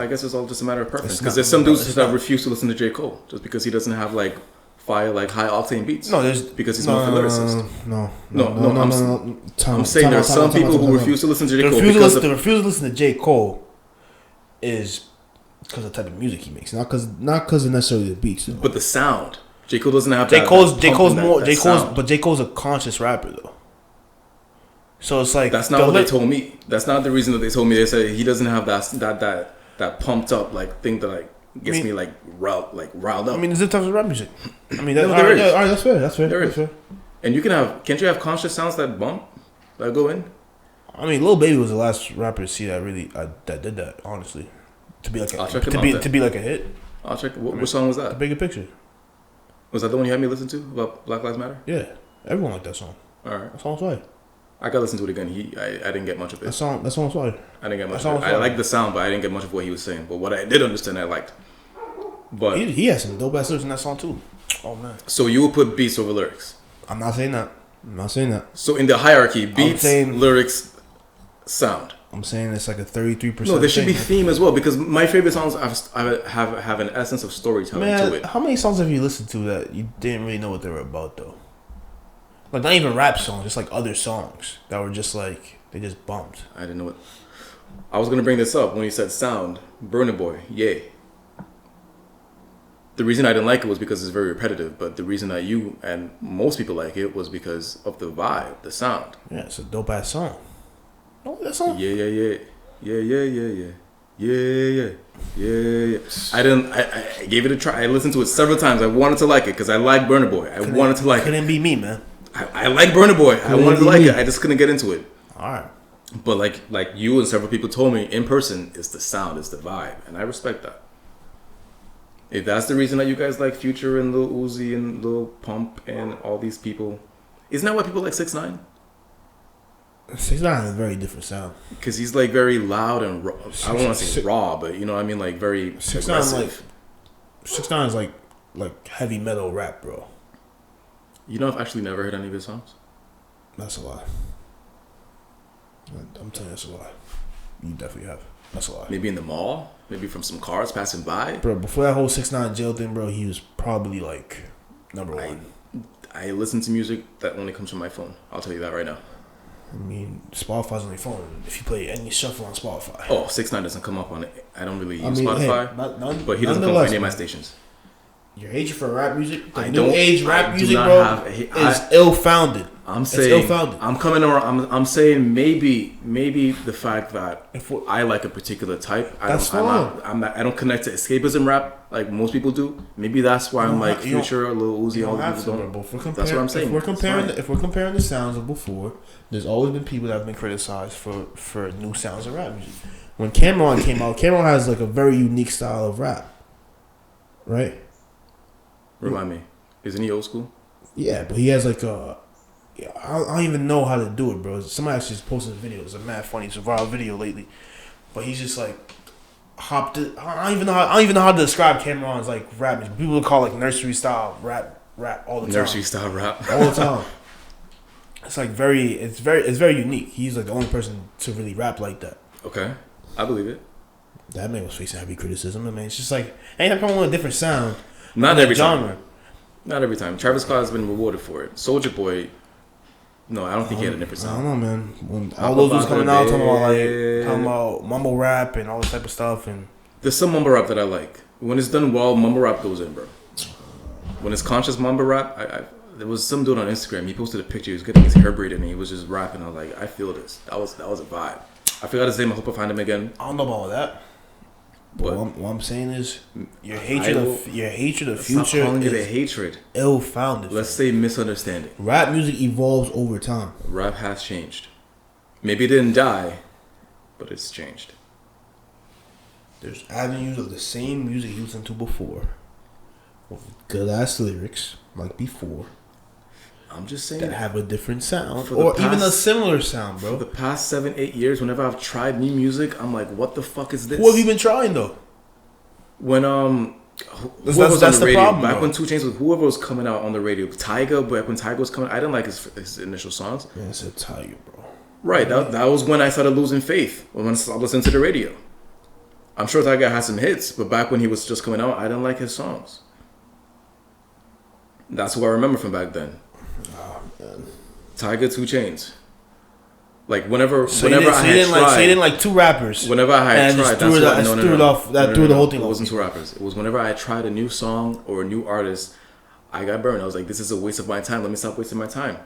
guess it's all just a matter of preference. Because there's some dudes that refuse to listen to J. Cole just because he doesn't have like fire, like high octane beats. No, because he's not a lyricist. No. I'm saying there are some people who refuse to listen to J. Cole. The refusal to listen to J. Cole is because of the type of music he makes, not because of necessarily the beats. Though. But the sound. J. Cole doesn't have J. Cole's a conscious rapper though. So it's like, that's not what they told me. That's not the reason that they told me. They said he doesn't have that pumped up like thing that like gets me like riled up. I mean, there's different types of rap music. I mean, there is. All right, that's fair. That's fair. And can't you have conscious sounds that bump, that go in? I mean, Lil Baby was the last rapper to see that really that did that. Honestly, to be like a hit. I'll check. What song was that? The Bigger Picture. Was that the one you had me listen to about Black Lives Matter? Yeah, everyone liked that song. All right, that song's fire. I gotta listen to it again. I didn't get much of it. That song's fire. I didn't get much of it. I liked the sound, but I didn't get much of what he was saying. But what I did understand, I liked. But he has some dope ass lyrics in that song too. Oh man. So you would put beats over lyrics? I'm not saying that. So in the hierarchy, beats, lyrics, sound. I'm saying it's like a 33%. No, there should be theme as well, because my favorite songs have an essence of storytelling to it. How many songs have you listened to that you didn't really know what they were about though? Like, not even rap songs, just like other songs that were just like, they just bumped. I didn't know what. I was gonna bring this up when you said sound. Burna Boy, yay. The reason I didn't like it was because it's very repetitive, but the reason that you and most people like it was because of the vibe, the sound. Yeah, it's a dope ass song. Oh, that song? Yeah. I gave it a try. I listened to it several times. I wanted to like it because I like Burna Boy. I wanted to like it. Couldn't be me, man. I like Burna Boy. I wanted to like it. I just couldn't get into it. All right. But like you and several people told me in person, it's the sound, it's the vibe, and I respect that. If that's the reason that you guys like Future and Lil Uzi and Lil Pump and all these people, isn't that why people like 6ix9ine? 6ix9ine has a very different sound. Because he's like very loud and raw. I don't want to say raw, but you know what I mean, like very aggressive. 6ix9ine is like heavy metal rap, bro. You know, I've actually never heard any of his songs. That's a lie. I'm telling you, that's a lie. You definitely have. That's a lie. Maybe in the mall, maybe from some cars passing by. Bro, before that whole 6ix9ine jail thing, bro, he was probably like number one. I listen to music that only comes from my phone. I'll tell you that right now. I mean, Spotify's on your phone. If you play any shuffle on Spotify. Oh, 6ix9ine doesn't come up on it. I don't really use Spotify. Hey, but he doesn't come up on any of my stations. Your hatred for rap music, the I new don't- age I rap do music, not bro, have is ill-founded. I'm It's saying ill-founded. I'm coming around. I'm saying maybe the fact that If we- I like a particular type. That's I don't connect to escapism rap like most people do. Maybe that's why I'm like Future, a little Uzi, all the people don't. That's what I'm saying. If we're comparing the sounds of before, there's always been people that have been criticized for new sounds of rap music. When Cameron came out, Cameron has like a very unique style of rap, right? Remind me, isn't he old school? Yeah, but he has like a. I don't even know how to do it, bro. Somebody actually just posted a video. It's a mad funny. It's a viral video lately, but he's just like hopped. I don't even know how to describe Cameron's like rap music. People call it like nursery style rap all the time. Nursery style rap all the time. It's like it's very unique. He's like the only person to really rap like that. Okay, I believe it. That man was facing heavy criticism. I mean, it's just like anytime coming with a different sound. Not every genre. time. Not every time. Travis Scott has been rewarded for it. Soulja Boy. No, I don't think he had a different I sound. don't know, man. When all those was coming out, talking about mumble rap and all this type of stuff, and there's some mumble rap that I like. When it's done well, mumble rap goes in, bro. When it's conscious mumble rap, there was some dude on Instagram. He posted a picture. He was getting his hair braided and he was just rapping. I was like, I feel this. That was a vibe. I forgot his name. I hope I find him again. I don't know about that. But what I'm saying is, your hatred of Future is hatred. Ill-founded. Let's say misunderstanding. Rap music evolves over time. Rap has changed. Maybe it didn't die, but it's changed. There's avenues of the same music you listened to before, with good ass lyrics like before. I'm just saying that have a different sound, or even a similar sound, bro. For the past 7-8 years, whenever I've tried new music, I'm like, what the fuck is this? Who have you been trying though? When that's the radio, problem. Back bro. when 2 Chainz was whoever was coming out on the radio, Tyga. Back when Tyga was coming, I didn't like his initial songs. Yeah, I said Tyga, bro. Right, that was when I started losing faith when I stopped listening to the radio. I'm sure Tyga had some hits, but back when he was just coming out, I didn't like his songs. That's what I remember from back then. Oh, man. Tyga, 2 Chainz. Like whenever I had tried, so you didn't like two rappers. Whenever I had tried, threw the whole thing. It wasn't 2 rappers. It was whenever I tried a new song or a new artist, I got burned. I was like, this is a waste of my time. Let me stop wasting my time.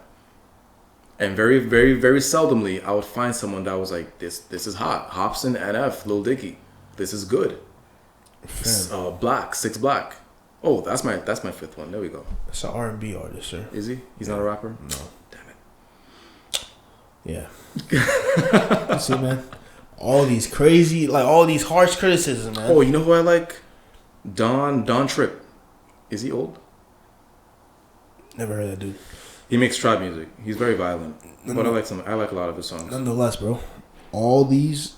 And very, very, very seldomly, I would find someone that was like, this is hot. Hobson, NF, Lil Dicky. This is good. Black, 6 Black. Oh, that's my 5th one. There we go. It's an R&B artist, sir. Is he? He's not a rapper? No. Damn it. Yeah. See, man, all these crazy, like all these harsh criticisms, man. Oh, you know who I like? Don Tripp. Is he old? Never heard that dude. He makes trap music. He's very violent, but I like a lot of his songs. Nonetheless, bro, all these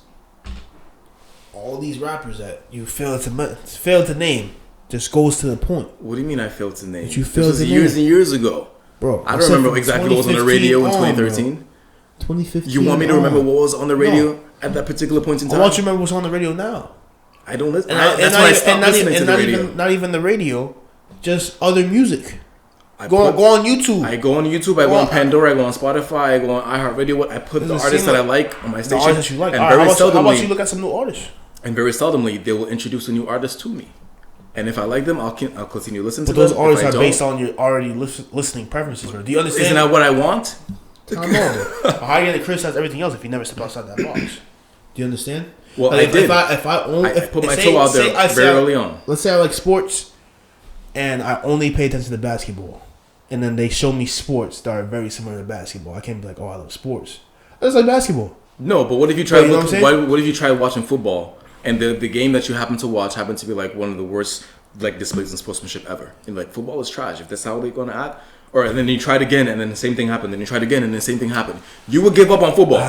rappers that you fail to name just goes to the point. What do you mean I failed to name? That you failed to name. Years and years ago, bro. I don't remember exactly what was on the radio in 2013. 2015. You want me to remember what was on the radio at that particular point in time? I want you to remember what's on the radio now. I don't listen. Not even the radio, just other music. Go on YouTube. I go on YouTube. I go on Pandora. I go on Spotify. I go on iHeartRadio. I put the artists that I like on my station. The artists you like. And how about you look at some new artists? And very seldomly, they will introduce a new artist to me. And if I like them, I'll continue listening to them. But those artists are based on your already listening preferences. Bro. Do you understand? Isn't that what I want? I know. How are you going to criticize everything else if you never step outside that box? Do you understand? Well, I did. I put my toe out there very early on. Let's say I like sports, and I only pay attention to basketball. And then they show me sports that are very similar to basketball. I can't be like, oh, I love sports. I just like basketball. No, but what if you try? What if you try watching football and the game that you happen to watch happens to be like one of the worst like displays in sportsmanship ever? And like football is trash. If that's how they're gonna act, and then you tried again, and then the same thing happened. Then you tried again, and then the same thing happened. You would give up on football.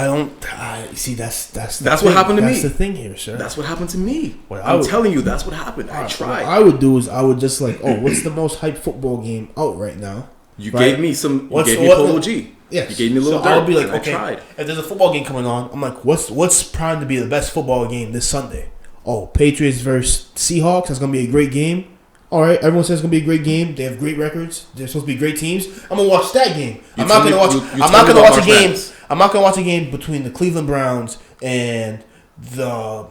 See. That's what happened to me. That's the thing here, sir. That's what happened to me. I'm telling you, that's what happened. I tried. What I would do is I would just like, what's the most hyped football game out right now? You gave me some. You gave me Polo G. Yes. You gave me a little dirt. I'll be like, okay, I tried. if there's a football game coming on, I'm like, what's primed to be the best football game this Sunday? Oh, Patriots versus Seahawks. That's gonna be a great game. All right, everyone says it's gonna be a great game. They have great records. They're supposed to be great teams. I'm gonna watch that game. I'm not gonna watch a game. I'm not gonna watch a game between the Cleveland Browns and the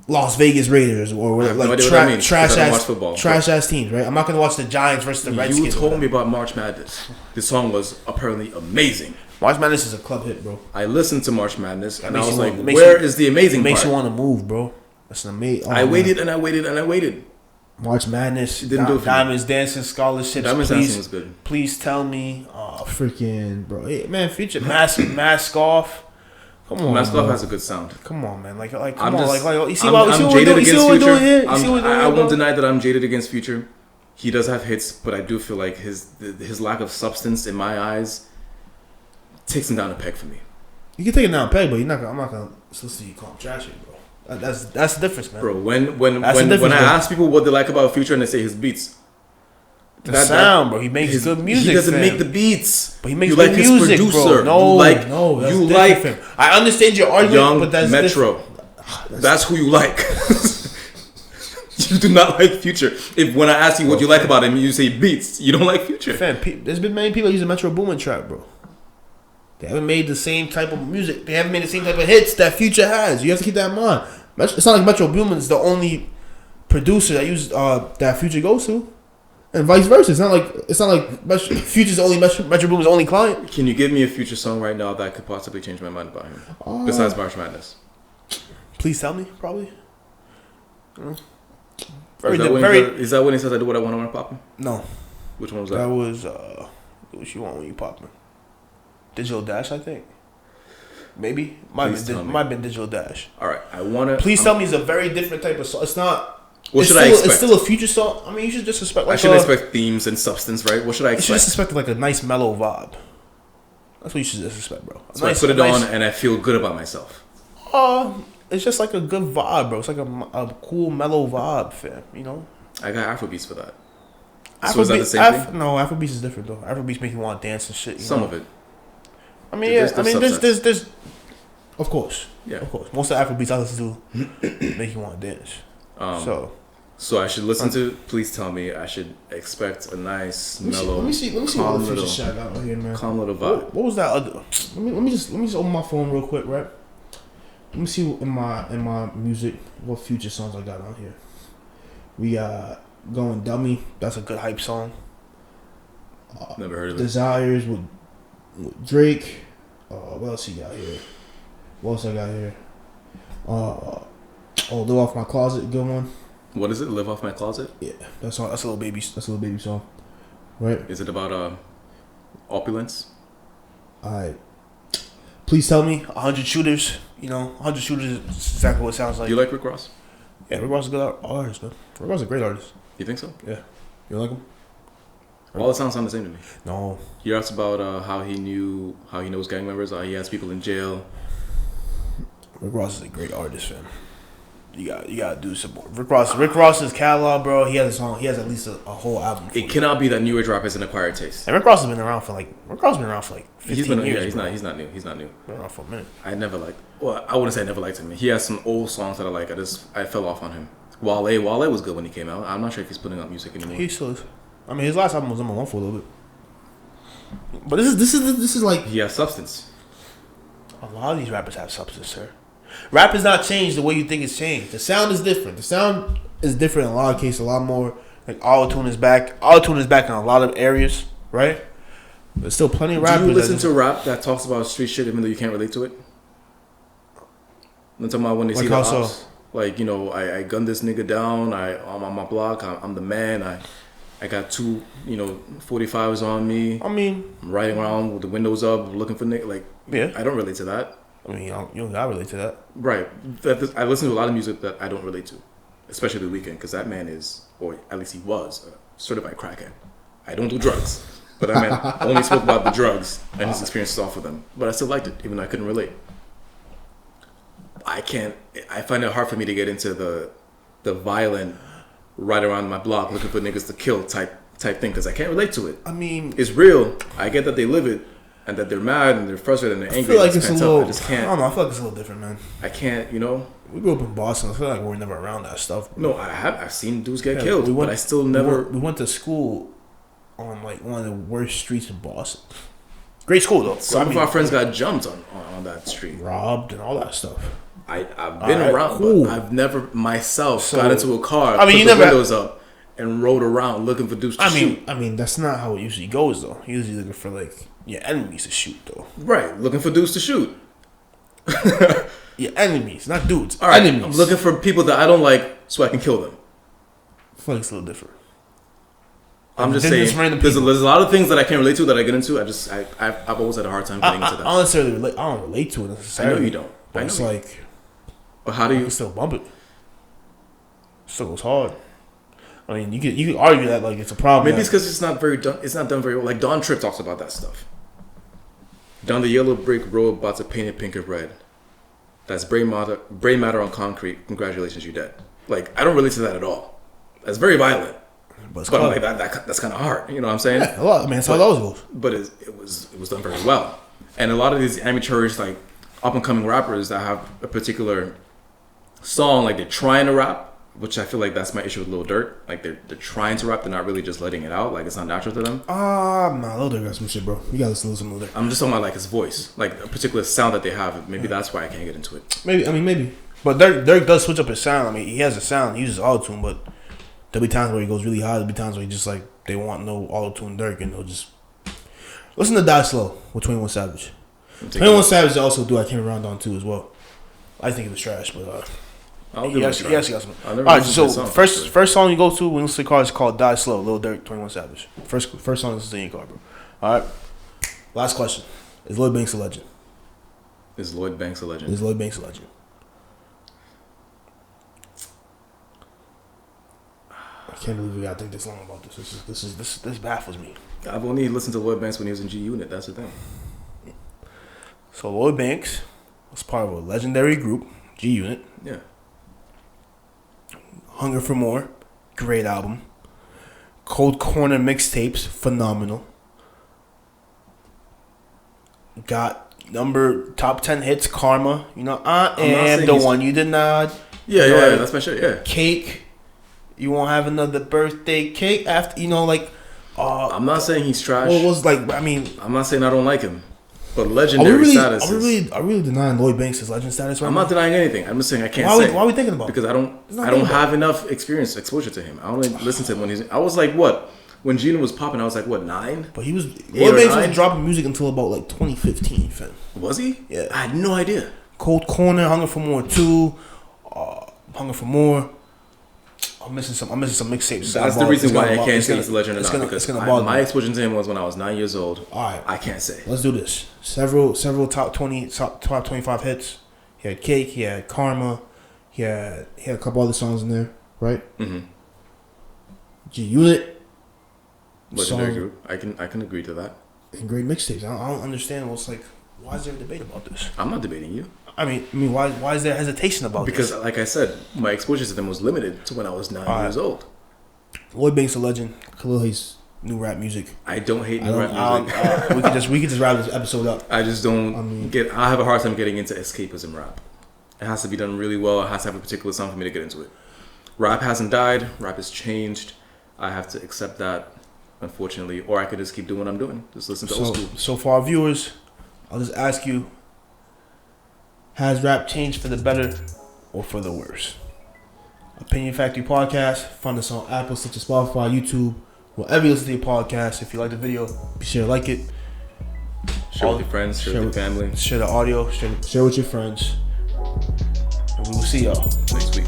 Las Vegas Raiders or whatever, like trash ass teams, right? I'm not gonna watch the Giants versus the Redskins. You told me about March Madness. This song was apparently amazing. March Madness is a club hit, bro. I listened to March Madness and I was like, where is the amazing part? It makes you want to move, bro. That's an amazing. I waited and I waited and I waited. March Madness, didn't do it for Diamonds Dancing scholarships. Diamonds Dancing was good. Please tell me, freaking bro, hey, man, Future Mask Off. Come on, Mask Off has a good sound. Come on, man, like, come I'm on, just, like, you see I'm what we're jaded against Future. I won't deny that I'm jaded against Future. He does have hits, but I do feel like his lack of substance in my eyes takes him down a peg for me. You can take it down a peg, but I'm not gonna listen to you call him trashy, bro. That's the difference, man. Bro, when I ask people what they like about Future and they say his beats, the sound, bro. He makes good music. He doesn't make the beats, but he makes good music, producer. Bro. No, that's you like. I understand your argument, Young but that's Metro. That's who you like. You do not like Future. If when I ask you what you like about him, you say beats. You don't like Future. Fam, there's been many people using Metro Boomin trap, bro. They haven't made the same type of music. They haven't made the same type of hits that Future has. You have to keep that in mind. It's not like Metro Boomin is the only producer that uses that Future goes to, and vice versa. It's not like Future's only Metro Boomin's only client. Can you give me a Future song right now that could possibly change my mind about him besides March Madness? Please tell me, probably. Is that when he says I do what I want when I'm popping? No. Which one was that? That was what you want when you popping. Digital Dash, I think. Maybe might have been Digital Dash. All right, I wanna. Please tell me it's a very different type of song. It's not. What should I expect? It's still a Future song. I mean, you should just expect. Like I should expect themes and substance, right? What should I expect? You should just expect like a nice mellow vibe. That's what you should just expect, bro. So I put it on and I feel good about myself. It's just like a good vibe, bro. It's like a cool mellow vibe, fam. You know. I got Afrobeats for that. So is that the same thing? No, Afrobeats is different though. Afrobeats make you want to dance and shit. Some of it. I mean, there's, of course, yeah, of course. Most of the Afrobeats I listen to make you want to dance. So I should listen to. Please tell me I should expect a nice mellow. Let me see what the Future shot got on here, man. Calm little vibe. What was that other? Let me just open my phone real quick, right? Let me see in my music what Future songs I got on here. We got Going Dummy. That's a good hype song. Never heard of it. Desires with Drake. What else he got here? What else I got here? Live Off My Closet, good one. What is it? Live Off My Closet? Yeah, that's a little baby song, right? Is it about opulence? Alright. Please tell me, 100 Shooters. You know, 100 Shooters is exactly what it sounds like. Do you like Rick Ross? Yeah, Rick Ross is a good artist, man. Rick Ross is a great artist. You think so? Yeah. You like him? All the sounds sound the same to me. No. He asks about how he knows gang members, how he has people in jail. Rick Ross is a great artist, fam. You gotta do some more. Rick Ross's catalog, bro. He has a song. He has at least a whole album. It cannot be that New Age rap is an acquired taste. And Rick Ross has been around for like 15 years. Yeah, he's not new. Been around for a minute. I wouldn't say I never liked him. He has some old songs that I like. I fell off on him. Wale was good when he came out. I'm not sure if he's putting out music anymore. He still is. I mean, his last album was number one for a little bit. But this is like he has substance. A lot of these rappers have substance, sir. Rap has not changed the way you think it's changed. The sound is different. The sound is different in a lot of cases. A lot more like auto-tune is back. Auto-tune is back in a lot of areas, right? There's still plenty of rappers. Do you listen to rap that talks about street shit even though you can't relate to it? I'm talking about when they see the ops. Like, you know, I gunned this nigga down. I'm on my block. I'm the man. I got 2, 45s on me. I mean, I'm riding around with the windows up, looking for nigga. Like, yeah. I don't relate to that. I mean, you don't gotta relate to that. Right. I listen to a lot of music that I don't relate to, especially The Weeknd, because that man is, or at least he was, a certified crackhead. I don't do drugs, but that man only spoke about the drugs and his experiences off of them. But I still liked it, even though I couldn't relate. I find it hard for me to get into the violent, right around my block looking for niggas to kill type thing, because I can't relate to it. I mean, it's real. I get that they live it. And that they're mad and they're frustrated and they're angry. I feel like it's a little. I just can't. I don't know. I feel like it's a little different, man. I can't. We grew up in Boston. I feel like we're never around that stuff. No, I've seen dudes get killed, but I still never. We went to school on like one of the worst streets in Boston. Great school though. Some of our friends got jumped on that street, robbed and all that stuff. I've been around, but I've never myself got into a car, I mean, you put the never windows up, and rode around looking for dudes to shoot. I mean, that's not how it usually goes, though. You're usually looking for, like, your enemies to shoot, though. Right, looking for dudes to shoot. Your enemies, not dudes. All right, enemies. I'm looking for people that I don't like so I can kill them. I feel like it's a little different. I'm just saying, there's a lot of things that I can't relate to that I get into. I've always had a hard time getting into that. I don't relate to it necessarily. I know you don't. But it's like, but how do you? You can still bump it. Still goes hard. I mean, you can argue that like it's a problem. Maybe it's because it's not done very well. Like Don Tripp talks about that stuff. Down the yellow brick road, about to paint it pink and red. That's brain matter on concrete. Congratulations, you dead. Like I don't relate to that at all. That's very violent. But I'm like that's kind of hard. You know what I'm saying? Yeah, a lot. I mean, that's how it always goes. But it was done very well. And a lot of these amateurish, like up and coming rappers that have a particular song, like they're trying to rap, which I feel like that's my issue with Lil Durk. Like they're trying to rap, they're not really just letting it out. Like it's not natural to them. Nah, Lil Durk got some shit, bro. You gotta listen to some Lil Durk. I'm just talking about like his voice, like a particular sound that they have. Maybe that's why I can't get into it. Maybe. But Durk does switch up his sound. I mean, he has a sound. He uses auto-tune, but there'll be times where he goes really high. There'll be times where he just like they want no auto-tune Durk, and they'll just listen to Die Slow with 21 Savage. 21 Savage also do I Came Around on too as well. I think it was trash, but he actually got some. All right, so first song you go to when you listen to the car is called Die Slow, Lil Durk, 21 Savage. First song is in your car, bro. All right. Last question: Is Lloyd Banks a legend? Is Lloyd Banks a legend? Is Lloyd Banks a legend? I can't believe we gotta think this long about this. This baffles me. I've only listened to Lloyd Banks when he was in G Unit. That's the thing. So Lloyd Banks was part of a legendary group, G Unit. Yeah. Hunger for More, great album. Cold Corner mixtapes, phenomenal. Got top 10 hits, Karma. You know, I am the one you denied. Yeah, that's my shit. Yeah. Cake. You won't have another birthday cake after, you know, like. I'm not saying he's trash. Well, it was like, I mean. I'm not saying I don't like him. But legendary status. Are we really denying Lloyd Banks' legend status right now? I'm not denying anything. I'm just saying I can't say. Why are we thinking about it? Because I don't have enough exposure to him. I only listen to him when he's. I was like, what? When Gina was popping, I was like, what, 9? But Lloyd Banks wasn't dropping music until about like 2015, fam. Was he? Yeah. I had no idea. Cold Corner, Hunger for More 2, Hunger for More. I'm missing some mixtapes. That's the reason why I can't say he's a legend or not. Because my me. exposure to him was when I was 9 years old. All right. I can't say. Let's do this. Several top 25 hits. He had Cake. He had Karma. He had a couple other songs in there, right? Mm-hmm. G Unit. Legendary group. I can agree to that. And great mixtapes. I don't understand what's like. Why is there a debate about this? I'm not debating you. I mean, why is there hesitation about this? Because, like I said, my exposure to them was limited to when I was 9 years old. Lloyd Banks a legend. Khelil hates new rap music. I don't hate new rap music. We could just wrap this episode up. I just don't I have a hard time getting into escapism rap. It has to be done really well. It has to have a particular song for me to get into it. Rap hasn't died. Rap has changed. I have to accept that, unfortunately. Or I could just keep doing what I'm doing. Just listen to old school. So for our viewers, I'll just ask you, has rap changed for the better or for the worse? Opinion Factory Podcast. Find us on Apple, such as Spotify, YouTube, wherever you listen to your podcast. If you like the video, be sure to like it. Share with your friends, share with your family. Share the audio, share with your friends. And we will see y'all next week.